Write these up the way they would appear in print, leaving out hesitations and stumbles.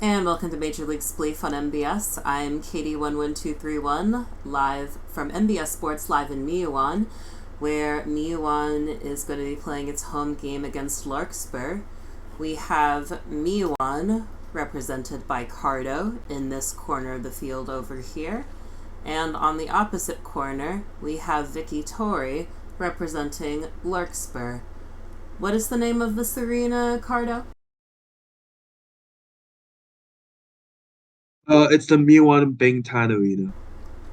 And welcome to Major League Spleef on MBS. I'm Katie11231, live from MBS Sports, live in Miuan, where Miuan is going to be playing its home game against Larkspur. We have Miuan, represented by Cardo, in this corner of the field over here. And on the opposite corner, we have Vicky Tori, representing Larkspur. What is the name of this arena, Cardo? It's the Miwan Bing Tan Arena.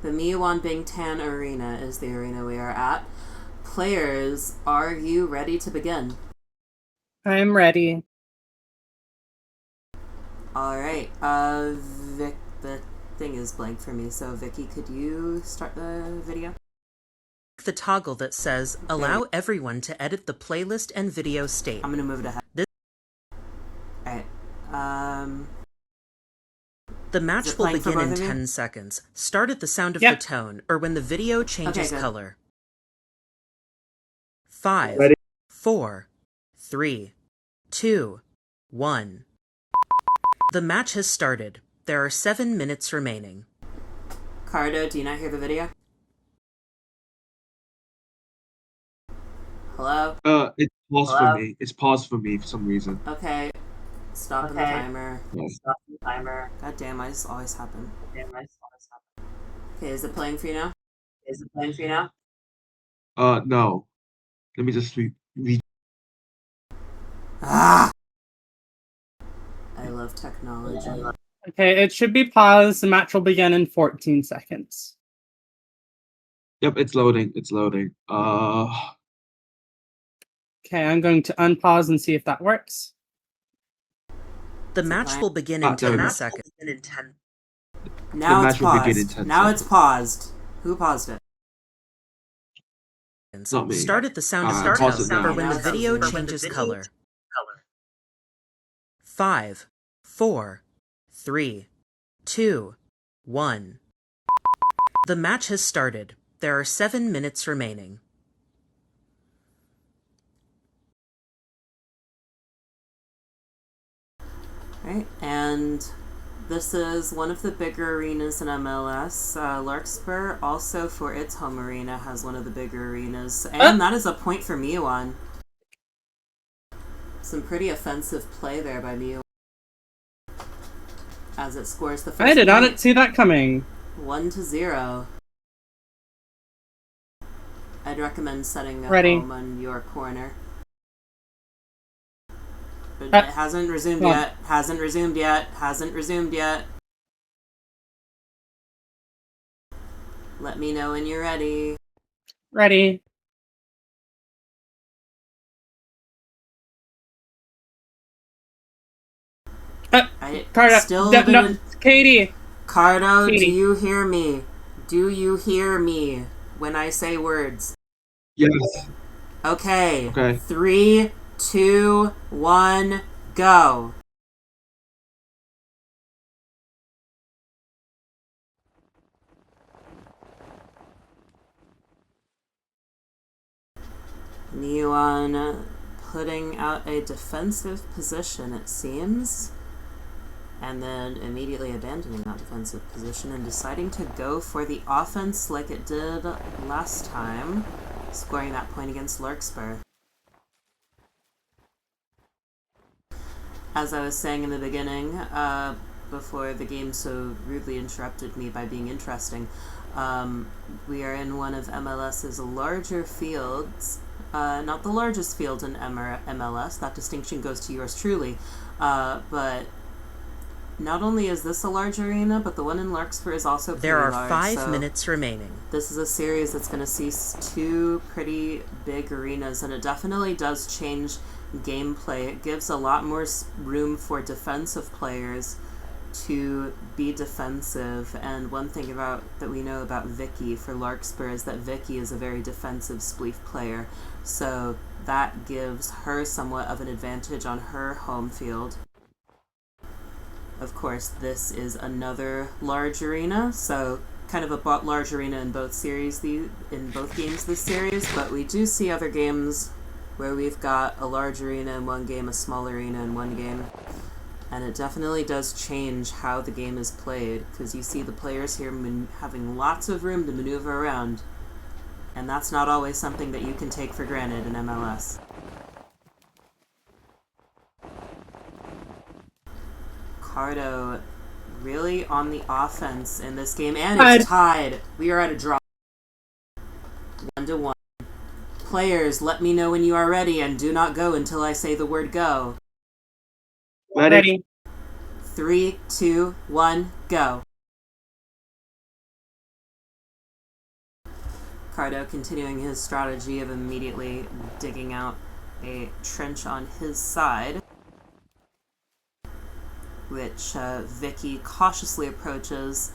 The Miuan Bing Tan Arena is the arena we are at. Players, are you ready to begin? I'm ready. Alright, Vic, the thing is blank for me, so Vicky, could you start the video? The toggle that says, allow everyone to edit the playlist and video state. I'm gonna move it ahead. Alright, The match will begin in 10 seconds. Start at the sound of the tone, or when the video changes color. 5, Ready? 4, 3, 2, 1. The match has started. There are 7 minutes remaining. Cardo, do you not hear the video? Hello? It's paused for me. It's paused for me for some reason. Okay. Stop the timer. Yeah. Stop the timer. God damn, why does this always happen? Okay, is it playing for you now? No. Let me just Ah! I love technology. Okay, it should be paused. The match will begin in 14 seconds. Yep, it's loading. It's loading. Okay, I'm going to unpause and see if that works. The match will begin in 10 seconds. Now it's paused. Now it's paused. Who paused it? Not me. Start at the sound of the tone, or when the video changes color. 5, 4, 3, 2, 1. The match has started. There are 7 minutes remaining. Right, and this is one of the bigger arenas in MLS. Larkspur, also for its home arena, has one of the bigger arenas, and that is a point for Miuan. Some pretty offensive play there by Miuan, as it scores the first I did point. not see that coming. 1-0. I'd recommend setting a Ready. home on your corner. But it hasn't resumed yet. Hasn't resumed yet. Let me know when you're ready. Ready. Cardo, Katie. Cardo, Katie. do you hear me? Do you hear me when I say words? Yes. Okay. Okay. 3, 2, 1, go. Miuan putting out a defensive position, it seems, and then immediately abandoning that defensive position and deciding to go for the offense like it did last time, scoring that point against Larkspur. As I was saying in the beginning, before the game so rudely interrupted me by being interesting, we are in one of MLS's larger fields. Not the largest field in MLS, that distinction goes to yours truly, but not only is this a large arena, but the one in Larkspur is also pretty large. There are 5 minutes remaining. This is a series that's going to see 2 pretty big arenas, and it definitely does change gameplay. It gives a lot more room for defensive players to be defensive, and one thing that we know about Vicky for Larkspur is that Vicky is a very defensive Spleef player, so that gives her somewhat of an advantage on her home field. Of course, this is another large arena, so kind of a large arena in both games this series, but we do see other games where we've got a large arena in one game, a small arena in one game. And it definitely does change how the game is played, because you see the players here having lots of room to maneuver around. And that's not always something that you can take for granted in MLS. Cardo really on the offense in this game, and it's tied. We are at a draw. 1-1. Players, let me know when you are ready, and do not go until I say the word go. Ready. 3, 2, 1, go. Cardo continuing his strategy of immediately digging out a trench on his side, which Vicky cautiously approaches.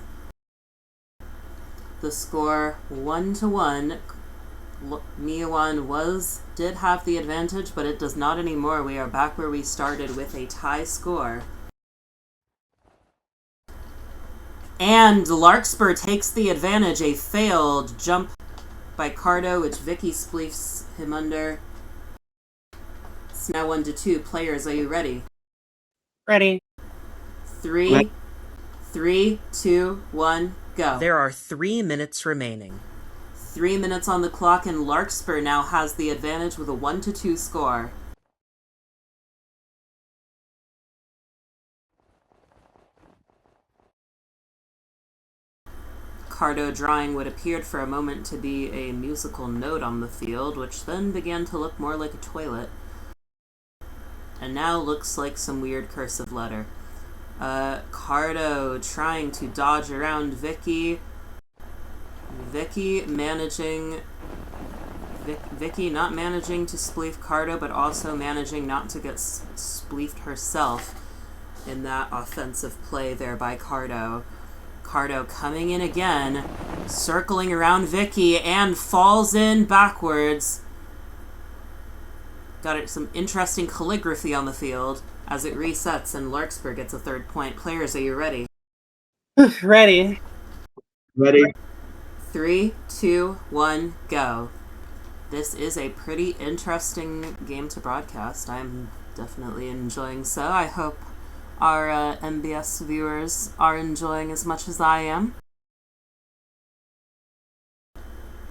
The score 1-1. Miawan did have the advantage, but it does not anymore. We are back where we started with a tie score. And Larkspur takes the advantage. A failed jump by Cardo, which Vicky spleefs him under. It's now 1-2. Players, are you ready? Ready. 3, 2, 1, go. There are 3 minutes remaining. 3 minutes on the clock, and Larkspur now has the advantage with a 1-2 score. Cardo drawing what appeared for a moment to be a musical note on the field, which then began to look more like a toilet. And now looks like some weird cursive letter. Cardo trying to dodge around Vicky. Vicky not managing to spleef Cardo, but also managing not to get spleefed herself in that offensive play there by Cardo. Cardo coming in again, circling around Vicky, and falls in backwards. Got some interesting calligraphy on the field as it resets, and Larkspur gets a 3rd point. Players, are you ready? Ready. Ready? 3, 2, 1, go. This is a pretty interesting game to broadcast. I'm definitely enjoying so. I hope our MBS viewers are enjoying as much as I am.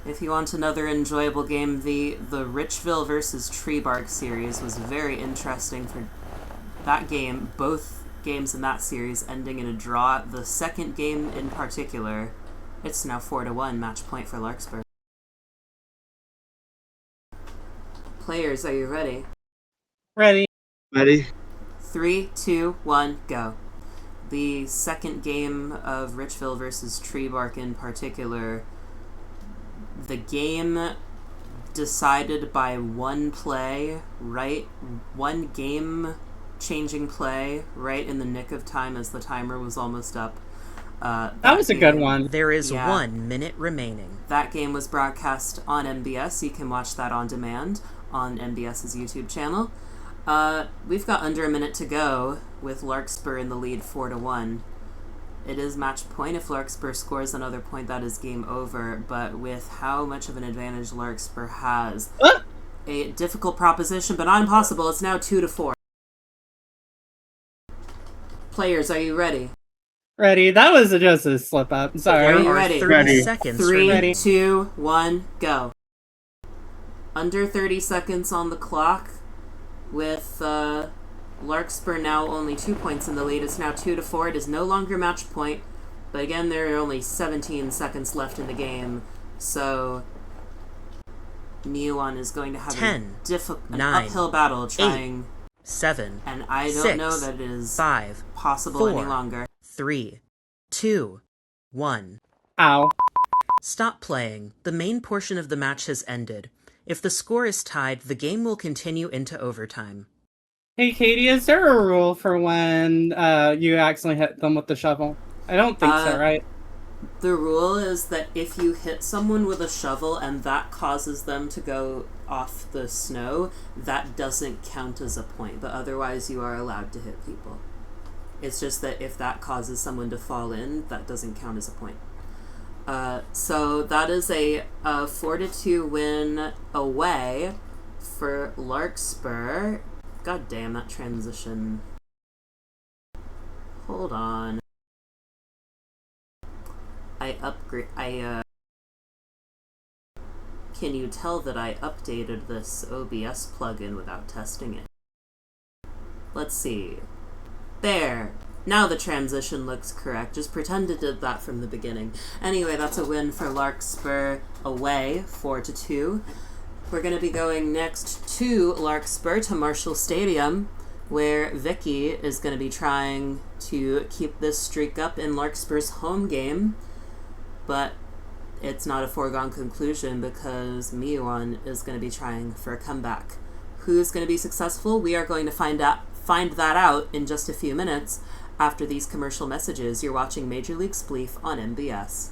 If you want another enjoyable game, the Richville versus Treebark series was very interesting for that game. Both games in that series ending in a draw. The second game in particular, it's now 4-1, match point for Larkspur. Players, are you ready? Ready. Ready? 3, 2, 1, go. The second game of Richville versus Treebark in particular, the game decided by one play, right? One game-changing play, right in the nick of time as the timer was almost up. That was a good one. There is 1 minute remaining. That game was broadcast on MBS. You can watch that on demand on MBS's YouTube channel. We've got under a minute to go with Larkspur in the lead 4-1. It is match point. If Larkspur scores another point, that is game over. But with how much of an advantage Larkspur has, a difficult proposition, but not impossible. It's now 2-4. Players, are you ready? Ready. That was just a slip up. Sorry. Are you There are ready? 30 seconds 3, remaining. 2, 1, go. Under 30 seconds on the clock, with Larkspur now only 2 points in the lead. It's now 2-4. It is no longer match point, but again, there are only 17 seconds left in the game, so Miawan is going to have 10, an 9, uphill battle trying, 7, and I don't 6, know that it is 5, possible 4, any longer. 3, 2, 1. Ow. Stop playing. The main portion of the match has ended. If the score is tied, the game will continue into overtime. Hey, Katie, is there a rule for when you accidentally hit them with the shovel? I don't think so, right? The rule is that if you hit someone with a shovel and that causes them to go off the snow, that doesn't count as a point, but otherwise you are allowed to hit people. It's just that if that causes someone to fall in, that doesn't count as a point. So that is a 4-2 win away for Larkspur. God damn, that transition Hold on. Can you tell that I updated this OBS plugin without testing it? Let's see. There. Now the transition looks correct. Just pretend it did that from the beginning. Anyway, that's a win for Larkspur away, 4-2. We're going to be going next to Larkspur, to Marshall Stadium, where Vicky is going to be trying to keep this streak up in Larkspur's home game. But it's not a foregone conclusion because Miwon is going to be trying for a comeback. Who's going to be successful? We are going to find that out in just a few minutes after these commercial messages. You're watching Major League Spleef on MBS.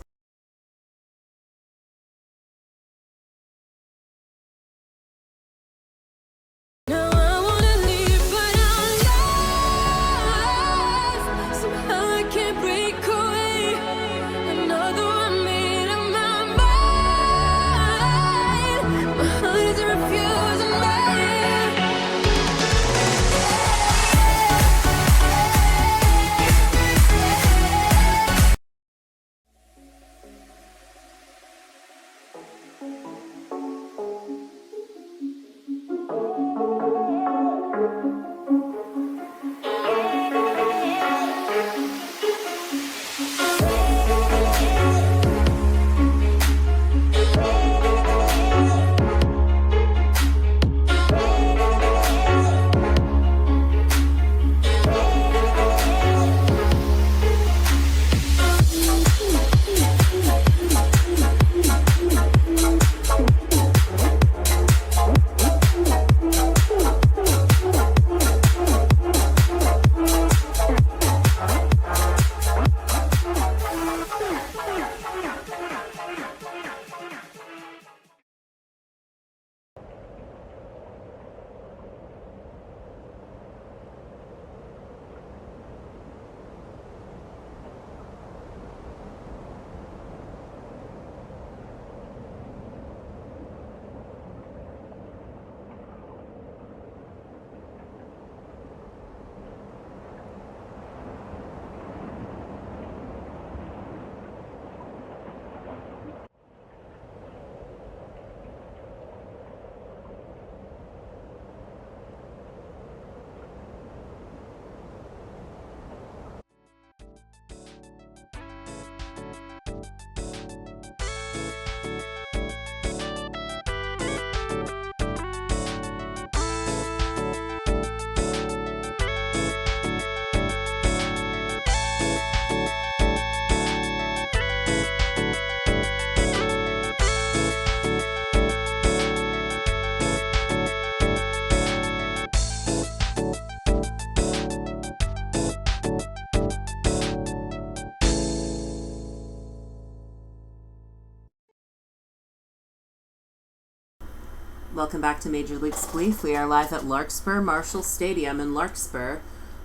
Welcome back to Major League Spleef. We are live at Larkspur Marshall Stadium in Larkspur,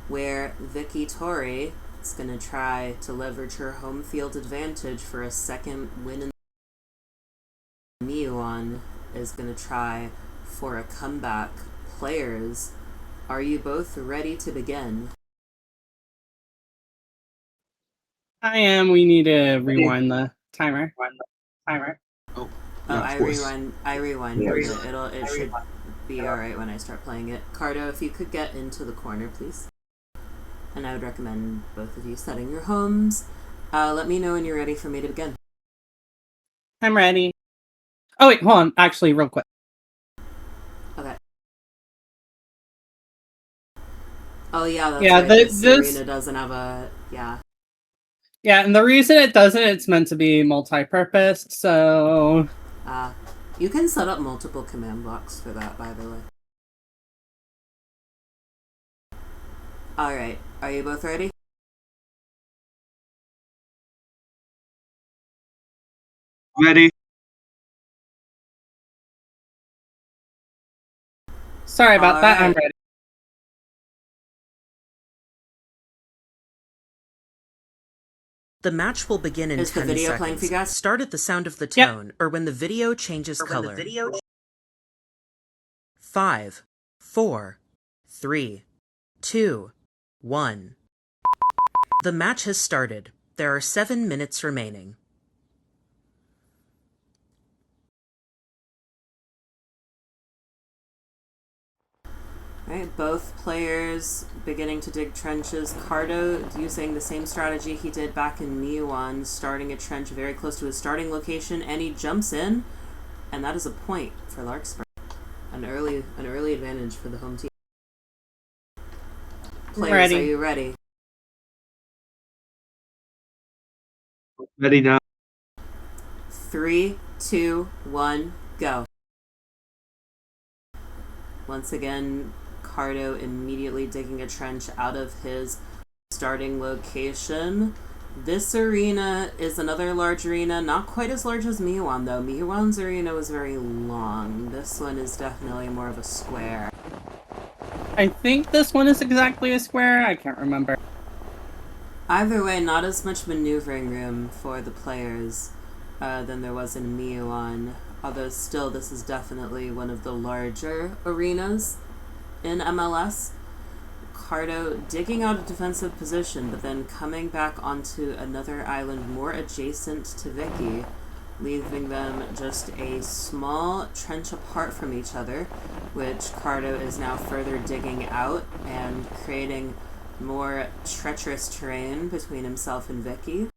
where Vicky Tori is going to try to leverage her home field advantage for a second win in the Miwon is going to try for a comeback. Players, are you both ready to begin? I am. We need to rewind the timer. Oh, Oh, yeah, I of course. rewind. Yes. It should be alright when I start playing it. Cardo, if you could get into the corner, please. And I would recommend both of you setting your homes. Let me know when you're ready for me to begin. I'm ready. Oh, wait, hold on. Actually, real quick. Okay. Oh, yeah, that's Yeah, right. this arena doesn't have a... Yeah. Yeah, and the reason it doesn't, it's meant to be multi-purpose, so... You can set up multiple command blocks for that, by the way. Alright, are you both ready? Ready? Sorry about that, I'm Alright. ready. The match will begin in Is the 10 video playing for you seconds. guys? Start at the sound of the Yep. tone or when the video changes color. 5, 4, 3, 2, 1. The match has started. There are 7 minutes remaining. Alright, both players beginning to dig trenches. Cardo using the same strategy he did back in Miwan, starting a trench very close to his starting location, and he jumps in, and that is a point for Larkspur. An early advantage for the home team. Players, Ready. are you ready? Ready now. 3, 2, 1, go. Once again, Cardo immediately digging a trench out of his starting location. This arena is another large arena, not quite as large as Miwan though. Miwan's arena was very long. This one is definitely more of a square. I think this one is exactly a square. I can't remember. Either way, not as much maneuvering room for the players than there was in Miwan. Although still, this is definitely one of the larger arenas in MLS. Cardo digging out a defensive position, but then coming back onto another island more adjacent to Vicky, leaving them just a small trench apart from each other, which Cardo is now further digging out and creating more treacherous terrain between himself and Vicky.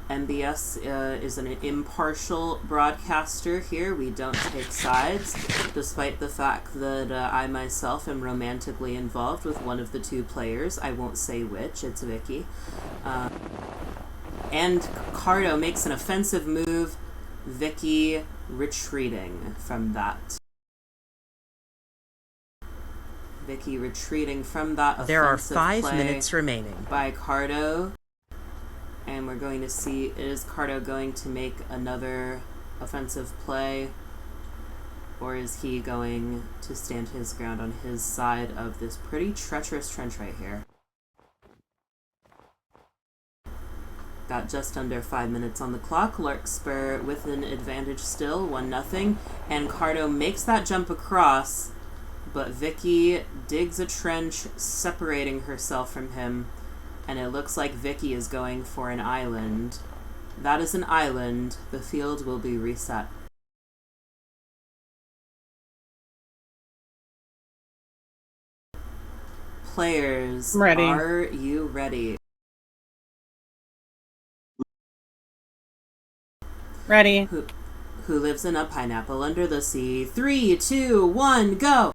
MBS is an impartial broadcaster here. We don't take sides, despite the fact that I myself am romantically involved with one of the two players. I won't say which, it's Vicky. And Cardo makes an offensive move, Vicky retreating from that. Vicky retreating from that offensive There are 5 play minutes remaining. by Cardo. And we're going to see, is Cardo going to make another offensive play? Or is he going to stand his ground on his side of this pretty treacherous trench right here? Got just under 5 minutes on the clock. Larkspur with an advantage still, 1-0. And Cardo makes that jump across, but Vicky digs a trench separating herself from him. And it looks like Vicky is going for an island. That is an island. The field will be reset. Players, Ready. are you ready? Ready. Who lives in a pineapple under the sea? 3, 2, 1, go!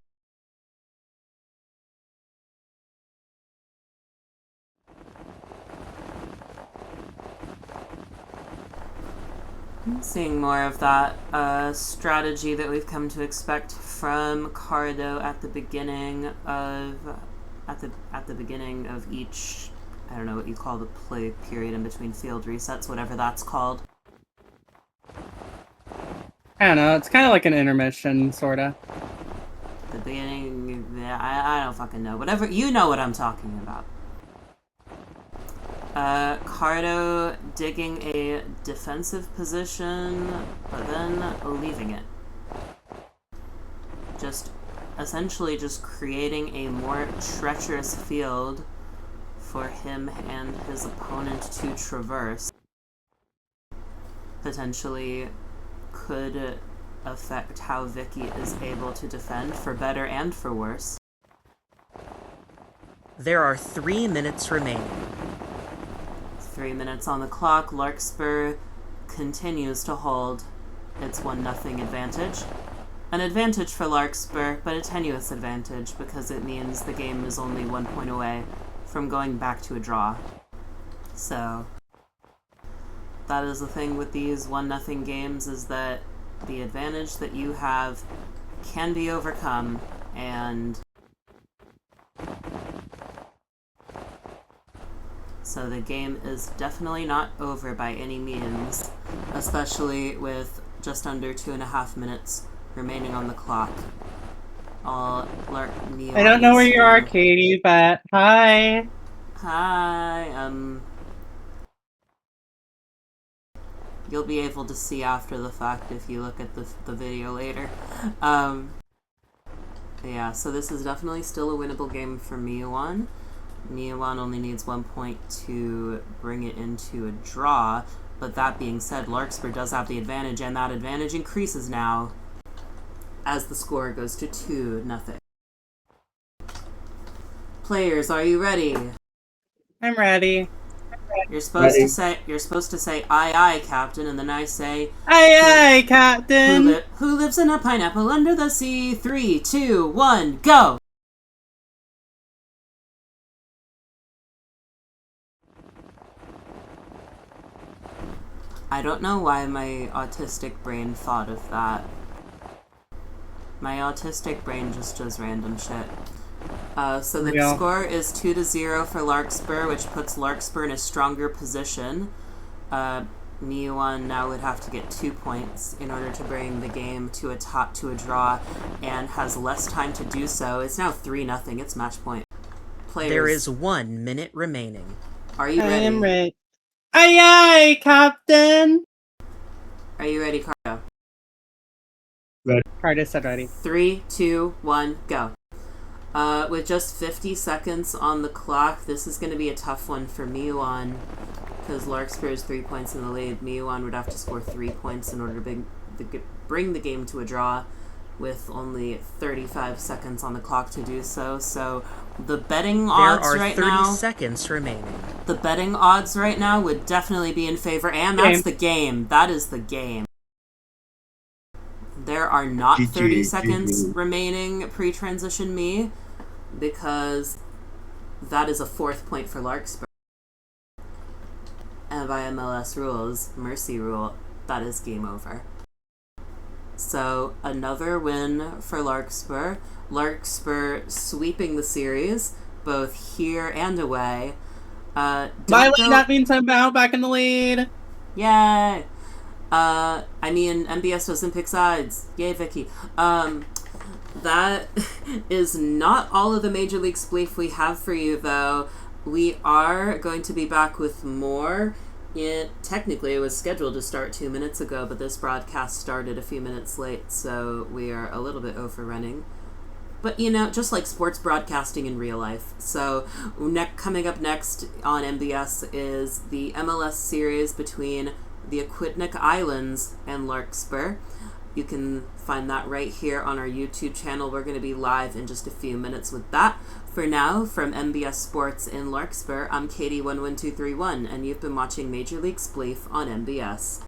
Seeing more of that strategy that we've come to expect from Cardo at the beginning of each, I don't know what you call the play period in between field resets, whatever that's called. I don't know. It's kind of like an intermission, sorta. The beginning, yeah, I don't fucking know. Whatever, you know what I'm talking about. Cardo digging a defensive position, but then leaving it. Essentially just creating a more treacherous field for him and his opponent to traverse. Potentially could affect how Vicky is able to defend, for better and for worse. There are 3 minutes remaining. 3 minutes on the clock. Larkspur continues to hold its 1-0 advantage. An advantage for Larkspur, but a tenuous advantage because it means the game is only 1 point away from going back to a draw. So that is the thing with these 1-0 games, is that the advantage that you have can be overcome, and so the game is definitely not over by any means, especially with just under 2.5 minutes remaining on the clock. I don't know where you are, Katie, but hi. Hi, you'll be able to see after the fact if you look at the video later. Yeah, so this is definitely still a winnable game for Miwan. Miawan only needs 1 point to bring it into a draw, but that being said, Larkspur does have the advantage, and that advantage increases now as the score goes to 2-0. Players, are you ready? I'm ready. You're supposed Ready. to say aye aye, Captain, and then I say Aye, aye, Captain. who lives in a pineapple under the sea? 3, 2, 1, go! I don't know why my autistic brain thought of that. My autistic brain just does random shit. So the Yeah. score is 2-0 for Larkspur, which puts Larkspur in a stronger position. Miawan now would have to get 2 points in order to bring the game to a draw, and has less time to do so. It's now 3-0. It's match point. Players, There is 1 minute remaining. are you I ready? am ready. Aye, aye, Captain. Are you ready, Cardo? Carter said ready. 3, 2, 1, go. With just 50 seconds on the clock, this is going to be a tough one for Miawan, because Larkspur is 3 points in the lead. Miawan would have to score 3 points in order to bring the game to a draw, with only 35 seconds on the clock to do so. So the betting There odds are right 30 now, seconds remaining. the betting odds right now would definitely be in favor, and that's the game. That is the game. There are not GG, 30 seconds GG. remaining pre-transition me, because that is a 4th point for Larkspur. And by MLS rules, mercy rule, that is game over. So another win for Larkspur. Larkspur sweeping the series, both here and away. My lead, that means I'm now back in the lead. Yay! I mean, MBS doesn't pick sides. Yay, Vicky. That is not all of the Major League Spleef we have for you, though. We are going to be back with more. Technically, it was scheduled to start 2 minutes ago, but this broadcast started a few minutes late, so we are a little bit overrunning. But, you know, just like sports broadcasting in real life. So, coming up next on MBS is the MLS series between the Aquidneck Islands and Larkspur. You can find that right here on our YouTube channel. We're going to be live in just a few minutes with that. For now, from MBS Sports in Larkspur, I'm Katie11231, and you've been watching Major League Spleef on MBS.